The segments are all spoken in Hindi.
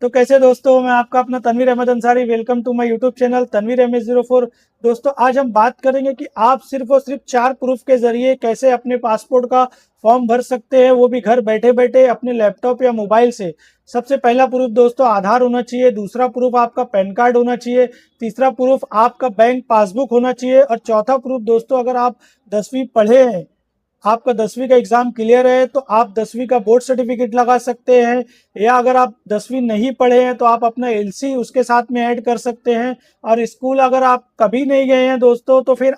तो कैसे दोस्तों, मैं आपका अपना Tanveer Ahmed Ansari. Welcome to my YouTube channel Tanveer MS04। दोस्तों, आज हम बात करेंगे कि आप सिर्फ और सिर्फ 4 प्रूफ के जरिए कैसे अपने पासपोर्ट का फॉर्म भर सकते हैं, वो भी घर बैठे बैठे अपने लैपटॉप या मोबाइल से। सबसे पहला प्रूफ दोस्तों आधार होना चाहिए, दूसरा प्रूफ आपका पैन कार्ड होना चाहिए, तीसरा प्रूफ आपका बैंक पासबुक होना चाहिए और चौथा प्रूफ दोस्तों, अगर आप 10वीं पढ़े हैं, आपका 10वीं का एग्जाम क्लियर है तो आप 10वीं का बोर्ड सर्टिफिकेट लगा सकते हैं, या अगर आप 10वीं नहीं पढ़े हैं तो आप अपना LC उसके साथ में ऐड कर सकते हैं। और स्कूल अगर आप कभी नहीं गए हैं दोस्तों, तो फिर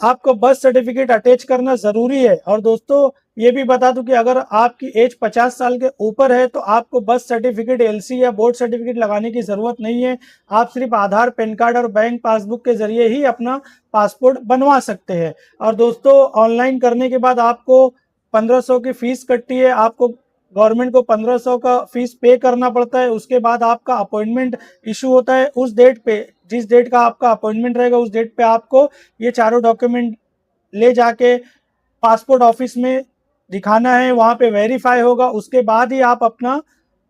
आपको बर्थ सर्टिफिकेट अटैच करना जरूरी है। और दोस्तों ये भी बता दूं कि अगर आपकी एज 50 साल के ऊपर है तो आपको बर्थ सर्टिफिकेट, LC या बोर्ड सर्टिफिकेट लगाने की जरूरत नहीं है। आप सिर्फ आधार, पैन कार्ड और बैंक पासबुक के जरिए ही अपना पासपोर्ट बनवा सकते हैं। और दोस्तों ऑनलाइन करने के बाद आपको 1500 की फीस कटती है, आपको गवर्नमेंट को 1500 का फीस पे करना पड़ता है। उसके बाद आपका अपॉइंटमेंट इशू होता है। उस डेट पे, जिस डेट का आपका अपॉइंटमेंट रहेगा, उस डेट पे आपको ये चारों डॉक्यूमेंट ले जाके पासपोर्ट ऑफिस में दिखाना है, वहाँ पे वेरीफाई होगा। उसके बाद ही आप अपना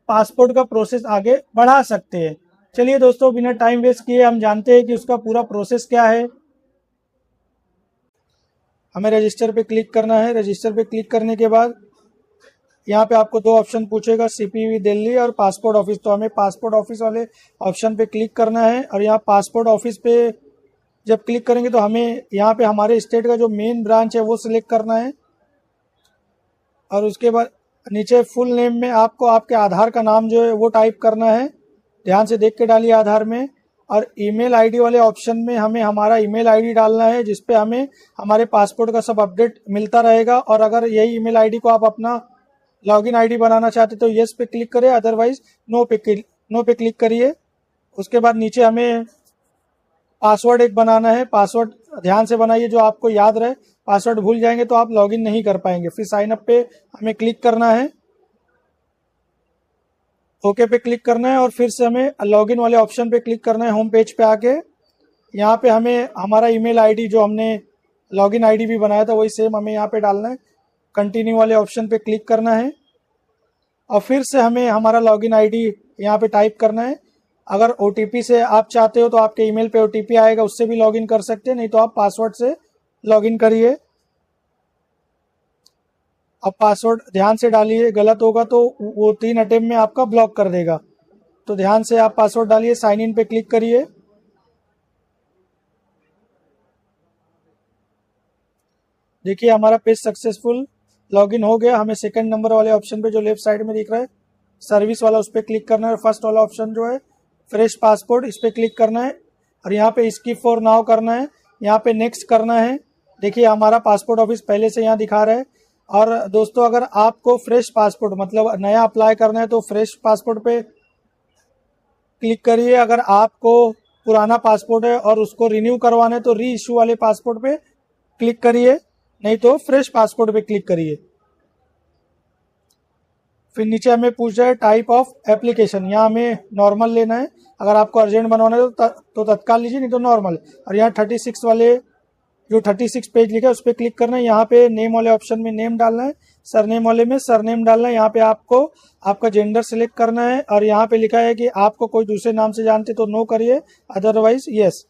पासपोर्ट का प्रोसेस आगे बढ़ा सकते हैं। चलिए दोस्तों, बिना टाइम वेस्ट किए हम जानते हैं कि उसका पूरा प्रोसेस क्या है। हमें रजिस्टर पे क्लिक करना है। रजिस्टर पे क्लिक करने के बाद यहाँ पे आपको 2 ऑप्शन पूछेगा, CPV दिल्ली और पासपोर्ट ऑफिस। तो हमें पासपोर्ट ऑफिस वाले ऑप्शन पे क्लिक करना है। और यहाँ पासपोर्ट ऑफिस पे जब क्लिक करेंगे तो हमें यहाँ पे हमारे स्टेट का जो मेन ब्रांच है वो सिलेक्ट करना है। और उसके बाद नीचे फुल नेम में आपको आपके आधार का नाम जो है वो टाइप करना है। ध्यान से देख के डालिए आधार में। और ईमेल आईडी वाले ऑप्शन में हमें हमारा ईमेल आईडी डालना है, जिसपे हमें हमारे पासपोर्ट का सब अपडेट मिलता रहेगा। और अगर यही ईमेल आईडी को आप अपना लॉगिन आईडी बनाना चाहते तो येस पे क्लिक करें, अदरवाइज नो पे क्लिक करिए। उसके बाद नीचे हमें पासवर्ड एक बनाना है। पासवर्ड ध्यान से बनाइए, जो आपको याद रहे। पासवर्ड भूल जाएंगे तो आप लॉगिन नहीं कर पाएंगे। फिर साइन अप पे हमें क्लिक करना है, ओके पे क्लिक करना है। और फिर से हमें लॉगिन वाले ऑप्शन पे क्लिक करना है। होम पेज पे आके यहाँ पे हमें हमारा ईमेल आईडी, जो हमने लॉगिन आईडी भी बनाया था, वही सेम हमें यहाँ पे डालना है। कंटिन्यू वाले ऑप्शन पे क्लिक करना है और फिर से हमें हमारा लॉगिन आईडी यहाँ पे टाइप करना है। अगर OTP से आप चाहते हो तो आपके ईमेल पे OTP आएगा, उससे भी लॉगिन कर सकते हैं, नहीं तो आप पासवर्ड से लॉगिन करिए। अब पासवर्ड ध्यान से डालिए, गलत होगा तो वो 3 अटेम्प्ट में आपका ब्लॉक कर देगा। तो ध्यान से आप पासवर्ड डालिए। साइन इन पे क्लिक करिए। देखिए हमारा पेज सक्सेसफुल लॉगिन हो गया। हमें सेकंड नंबर वाले ऑप्शन पे जो लेफ्ट साइड में दिख रहा है सर्विस वाला, उस पर क्लिक करना है। फर्स्ट वाला ऑप्शन जो है फ्रेश पासपोर्ट, इस पर क्लिक करना है और यहाँ पे स्किप फॉर नाउ करना है, यहाँ पे नेक्स्ट करना है। देखिए हमारा पासपोर्ट ऑफिस पहले से यहाँ दिखा रहा है। और दोस्तों अगर आपको फ्रेश पासपोर्ट मतलब नया अप्लाई करना है तो फ्रेश पासपोर्ट पे क्लिक करिए। अगर आपको पुराना पासपोर्ट है और उसको रिन्यू करवाना है तो री इशू वाले पासपोर्ट पे क्लिक करिए, नहीं तो फ्रेश पासपोर्ट पे क्लिक करिए। फिर नीचे हमें पूछ रहा है टाइप ऑफ एप्लीकेशन, यहाँ हमें नॉर्मल लेना है। अगर आपको अर्जेंट बनवाना है तो तत्काल लीजिए, नहीं तो नॉर्मल। और यहाँ 36 वाले जो 36 पेज लिखा है उस पर क्लिक करना है। यहाँ पे नेम वाले ऑप्शन में नेम डालना है, सरनेम वाले में सरनेम डालना है। यहाँ पे आपको आपका जेंडर सिलेक्ट करना है और यहाँ पे लिखा है कि आपको कोई दूसरे नाम से जानते तो नो करिए, अदरवाइज यस।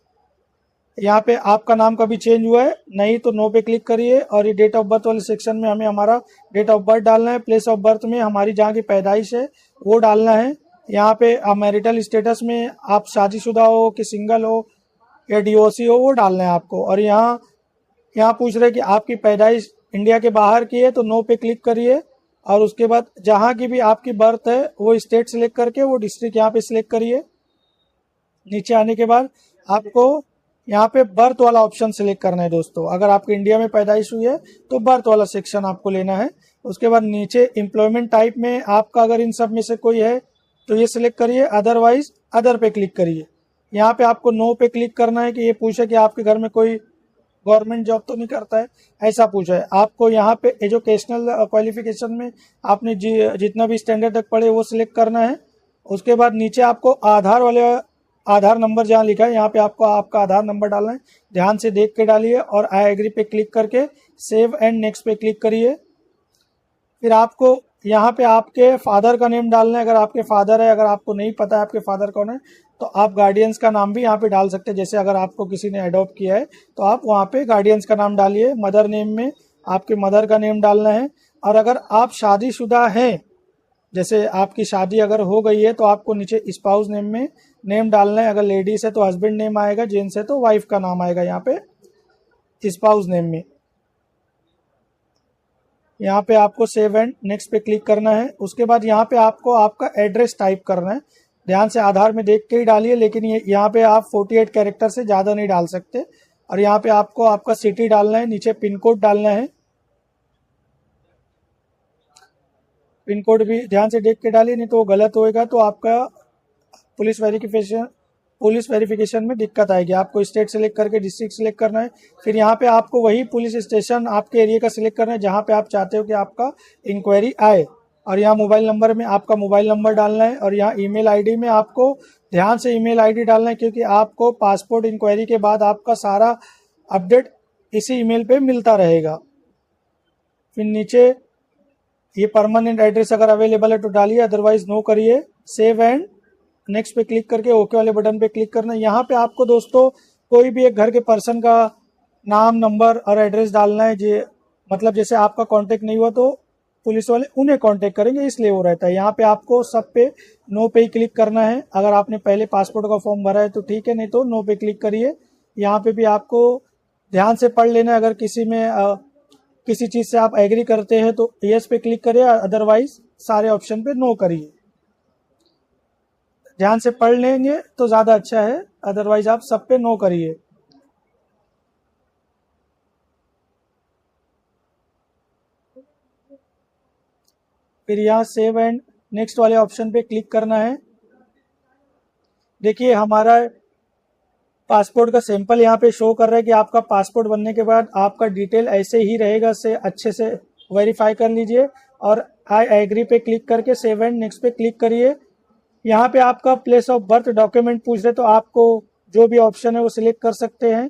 यहाँ पे आपका नाम कभी चेंज हुआ है नहीं तो नो पे क्लिक करिए। और ये डेट ऑफ बर्थ वाले सेक्शन में हमें हमारा डेट ऑफ बर्थ डालना है। प्लेस ऑफ बर्थ में हमारी जहाँ की पैदाइश है वो डालना है। यहाँ पे मैरिटल स्टेटस में आप शादीशुदा हो कि सिंगल हो या डिवोर्सी हो वो डालना है आपको। और यहाँ पूछ रहे कि आपकी पैदाइश इंडिया के बाहर की है तो नो पे क्लिक करिए। और उसके बाद जहाँ की भी आपकी बर्थ है वो स्टेट सिलेक्ट करके वो डिस्ट्रिक्ट यहाँ पे सिलेक्ट करिए। नीचे आने के बाद आपको यहाँ पे बर्थ वाला ऑप्शन सिलेक्ट करना है दोस्तों। अगर आपके इंडिया में पैदाइश हुई है तो बर्थ वाला सेक्शन आपको लेना है। उसके बाद नीचे एम्प्लॉयमेंट टाइप में आपका अगर इन सब में से कोई है तो ये सिलेक्ट करिए, अदरवाइज अदर पे क्लिक करिए। यहाँ पे आपको नो पे क्लिक करना है कि ये पूछे कि आपके घर में कोई गवर्नमेंट जॉब तो नहीं करता है, ऐसा पूछा है। आपको यहाँ पे एजुकेशनल क्वालिफिकेशन में आपने जितना भी स्टैंडर्ड तक पढ़े वो सिलेक्ट करना है। उसके बाद नीचे आपको आधार नंबर जहाँ लिखा है यहाँ पे आपको आपका आधार नंबर डालना है। ध्यान से देख के डालिए और आई एग्री पे क्लिक करके सेव एंड नेक्स्ट पे क्लिक करिए। फिर आपको यहाँ पे आपके फादर का नेम डालना है। अगर आपके फादर है, अगर आपको नहीं पता है आपके फादर कौन है, तो आप गार्डियंस का नाम भी यहाँ पे डाल सकते हैं। जैसे अगर आपको किसी ने अडॉप्ट किया है तो आप वहाँ पे गार्डियंस का नाम डालिए। मदर नेम में आपके मदर का नेम डालना है। और अगर आप शादीशुदा हैं, जैसे आपकी शादी अगर हो गई है, तो आपको नीचे स्पाउस नेम में नेम डालना है। अगर लेडीज है तो हस्बैंड नेम आएगा, जेंट्स है तो वाइफ का नाम आएगा यहाँ पे स्पाउस नेम में। यहाँ पे आपको सेव एंड नेक्स्ट पे क्लिक करना है। उसके बाद यहाँ पे आपको आपका एड्रेस टाइप करना है। ध्यान से आधार में देख के ही डालिए, लेकिन ये यहाँ पे आप 48 कैरेक्टर से ज़्यादा नहीं डाल सकते। और यहाँ पे आपको आपका सिटी डालना है, नीचे पिन कोड डालना है। पिन कोड भी ध्यान से देख के डालिए, नहीं तो वो गलत होएगा तो आपका पुलिस वेरिफिकेशन में दिक्कत आएगी। आपको स्टेट सेलेक्ट करके डिस्ट्रिक्ट सेलेक्ट करना है। फिर यहाँ पे आपको वही पुलिस स्टेशन आपके एरिया का सिलेक्ट करना है जहाँ पे आप चाहते हो कि आपका इंक्वायरी आए। और यहाँ मोबाइल नंबर में आपका मोबाइल नंबर डालना है। और यहाँ ईमेल आईडी में आपको ध्यान से ईमेल आईडी डालना है, क्योंकि आपको पासपोर्ट इंक्वायरी के बाद आपका सारा अपडेट इसी ईमेल पे मिलता रहेगा। फिर नीचे ये परमानेंट एड्रेस अगर अवेलेबल है तो डालिए, अदरवाइज नो करिए। सेव एंड नेक्स्ट पे क्लिक करके ओके वाले बटन पे क्लिक करना है। यहाँ पे आपको दोस्तों कोई भी एक घर के पर्सन का नाम, नंबर और एड्रेस डालना है। मतलब जैसे आपका कांटेक्ट नहीं हुआ तो पुलिस वाले उन्हें कांटेक्ट करेंगे, इसलिए वो रहता है। यहाँ पे आपको सब पे नो पे ही क्लिक करना है। अगर आपने पहले पासपोर्ट का फॉर्म भरा है तो ठीक है, नहीं तो नो पे क्लिक करिए। यहाँ पे भी आपको ध्यान से पढ़ लेना है। अगर किसी चीज़ से आप एग्री करते हैं तो यस पे क्लिक करिए, अदरवाइज सारे ऑप्शन पे नो करिए। ध्यान से पढ़ लेंगे तो ज़्यादा अच्छा है, अदरवाइज आप सब पे नो करिए। फिर यहाँ सेव एंड नेक्स्ट वाले ऑप्शन पे क्लिक करना है। देखिए हमारा पासपोर्ट का सैंपल यहाँ पे शो कर रहा है कि आपका पासपोर्ट बनने के बाद आपका डिटेल ऐसे ही रहेगा। से अच्छे से वेरीफाई कर लीजिए और आई एग्री पे क्लिक करके सेव एंड नेक्स्ट पे क्लिक करिए। यहाँ पे आपका प्लेस ऑफ बर्थ डॉक्यूमेंट पूछ रहे तो आपको जो भी ऑप्शन है वो सिलेक्ट कर सकते हैं।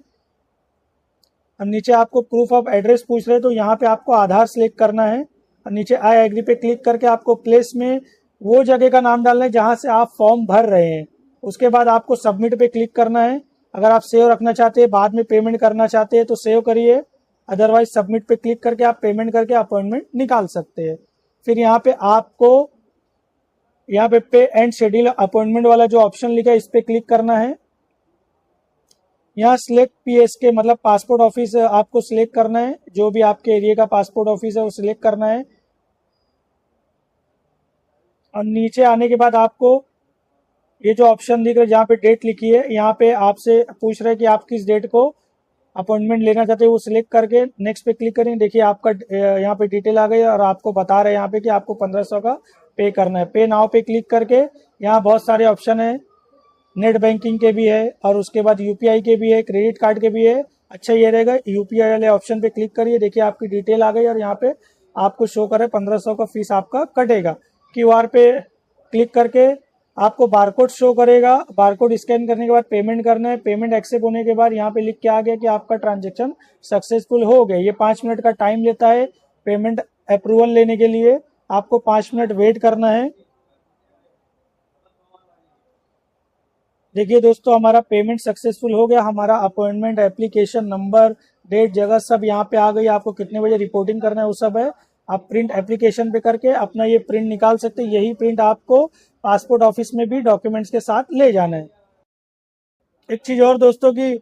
और नीचे आपको प्रूफ ऑफ एड्रेस पूछ रहे तो यहाँ पे आपको आधार सिलेक्ट करना है। और नीचे आई एग्री पे क्लिक करके आपको प्लेस में वो जगह का नाम डालना है जहाँ से आप फॉर्म भर रहे हैं। उसके बाद आपको सबमिट पे क्लिक करना है। अगर आप सेव रखना चाहते हैं, बाद में पेमेंट करना चाहते हैं तो सेव करिए, अदरवाइज सबमिट पे क्लिक करके आप पेमेंट करके अपॉइंटमेंट निकाल सकते हैं। फिर यहाँ पे आपको यहाँ पे पे एंड शेड्यूल अपॉइंटमेंट वाला जो ऑप्शन लिखा है इस पे क्लिक करना है। यहाँ सिलेक्ट पीएसके मतलब पासपोर्ट ऑफिस आपको सिलेक्ट करना है। जो भी आपके एरिया का पासपोर्ट ऑफिस है वो सिलेक्ट करना है। और नीचे आने के बाद आपको ये जो ऑप्शन दिख रहा है जहाँ पे डेट लिखी है, यहाँ पे आपसे पूछ रहे हैं कि आप किस डेट को अपॉइंटमेंट लेना चाहते हैं, वो सिलेक्ट करके नेक्स्ट पे क्लिक करेंगे। देखिए आपका यहाँ पे डिटेल आ गई और आपको बता रहे हैं यहाँ पे कि आपको 1500 का पे करना है। पे नाउ पे क्लिक करके यहाँ बहुत सारे ऑप्शन है, नेट बैंकिंग के भी है और उसके बाद यूपीआई के भी है, क्रेडिट कार्ड के भी है। अच्छा ये रहेगा यूपीआई वाले ऑप्शन पे क्लिक करिए। देखिए आपकी डिटेल आ गई और यहाँ पे आपको शो करे 1500 का फीस आपका कटेगा। क्यूआर पे क्लिक करके आपको बारकोड शो करेगा। बारकोड स्कैन करने के बाद पेमेंट करना है। पेमेंट एक्सेप्ट होने के बाद यहाँ पे लिख के आ गया कि आपका ट्रांजेक्शन सक्सेसफुल हो गया। ये 5 मिनट का टाइम लेता है पेमेंट अप्रूवल लेने के लिए। आपको 5 मिनट वेट करना है। देखिए दोस्तों हमारा पेमेंट सक्सेसफुल हो गया। हमारा अपॉइंटमेंट, एप्लीकेशन नंबर, डेट, जगह सब यहाँ पे आ गई। आपको कितने बजे रिपोर्टिंग करना है वो सब है। आप प्रिंट एप्लीकेशन पे करके अपना ये प्रिंट निकाल सकते हैं। यही प्रिंट आपको पासपोर्ट ऑफिस में भी डॉक्यूमेंट्स के साथ ले जाना है। एक चीज और दोस्तों की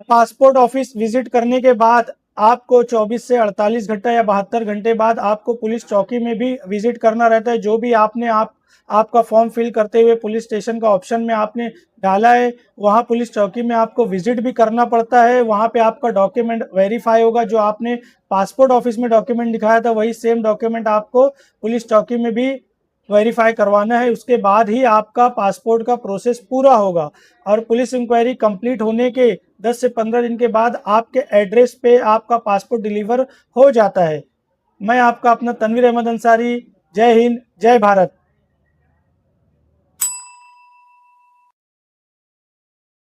पासपोर्ट ऑफिस विजिट करने के बाद आपको 24 से 48 घंटा या 72 घंटे बाद आपको पुलिस चौकी में भी विजिट करना रहता है। जो भी आपका फॉर्म फिल करते हुए पुलिस स्टेशन का ऑप्शन में आपने डाला है, वहाँ पुलिस चौकी में आपको विजिट भी करना पड़ता है। वहाँ पे आपका डॉक्यूमेंट वेरीफाई होगा। जो आपने पासपोर्ट ऑफिस में डॉक्यूमेंट दिखाया था वही सेम डॉक्यूमेंट आपको पुलिस चौकी में भी वेरीफाई करवाना है। उसके बाद ही आपका पासपोर्ट का प्रोसेस पूरा होगा। और पुलिस इंक्वायरी कंप्लीट होने के 10 से 15 दिन के बाद आपके एड्रेस पे आपका पासपोर्ट डिलीवर हो जाता है। मैं आपका अपना तनवीर अहमद अंसारी। जय हिंद, जय भारत।